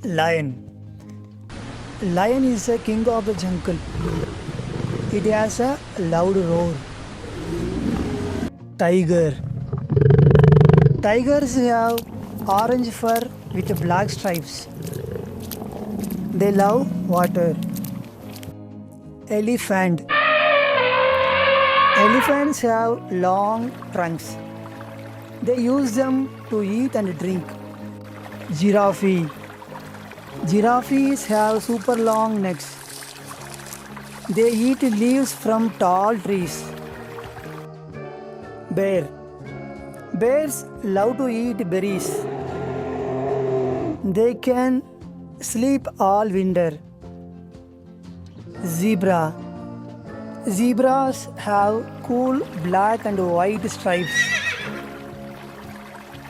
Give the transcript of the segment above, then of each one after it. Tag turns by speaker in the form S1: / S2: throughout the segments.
S1: Lion. Lion is a king of the jungle. It has a loud roar. Tiger. Tigers have orange fur with black stripes. They love water. Elephant. Elephants have long trunks. They use them to eat and drink. Giraffe. Giraffes have super long necks. They eat leaves from tall trees. Bear. Bears love to eat berries. They can sleep all winter. Zebra. Zebras have cool black and white stripes.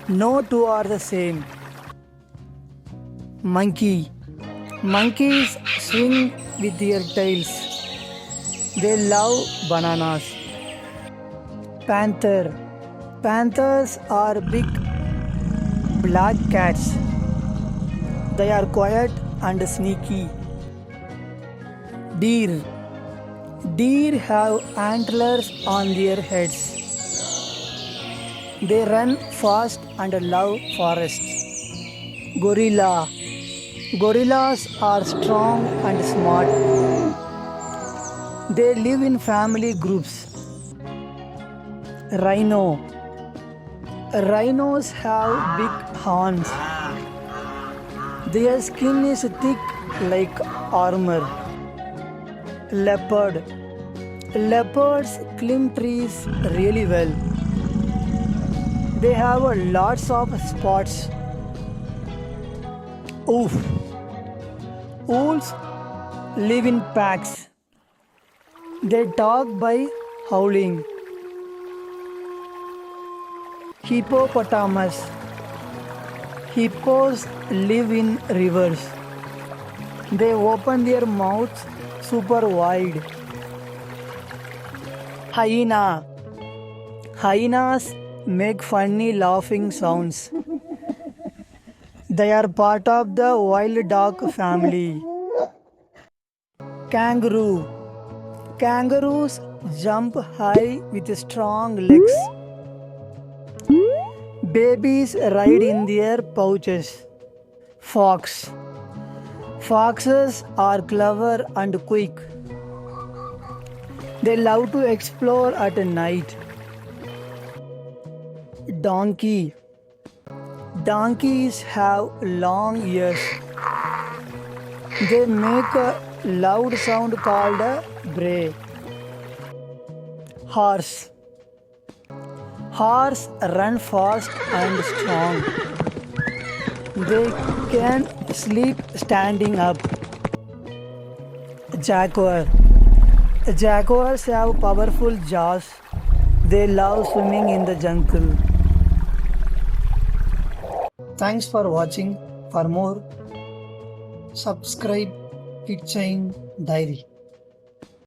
S1: No two are the same. Monkey. Monkeys swing with their tails. They love bananas. Panther. Panthers are big black cats. They are quiet and sneaky. Deer. Deer have antlers on their heads. They run fast and love forests. Gorilla. Gorillas are strong and smart. They live in family groups. Rhino. Rhinos have big horns. Their skin is thick like armor. Leopard. Leopards climb trees really well. They have lots of spots. Wolf. Wolves live in packs. They talk by howling. Hippopotamus. Hippos live in rivers. They open their mouths super wide. Hyena. Hyenas make funny laughing sounds. They are part of the wild dog family. Kangaroo. Kangaroos jump high with strong legs. Babies ride in their pouches. Fox. Foxes are clever and quick. They love to explore at night. Donkey. Donkeys have long ears. They make a loud sound called a bray. Horse. Horse run fast and strong. They can sleep standing up. Jaguar. Jaguars have powerful jaws. They love swimming in the jungle. Thanks for watching. For more, subscribe Kid Chain Diary.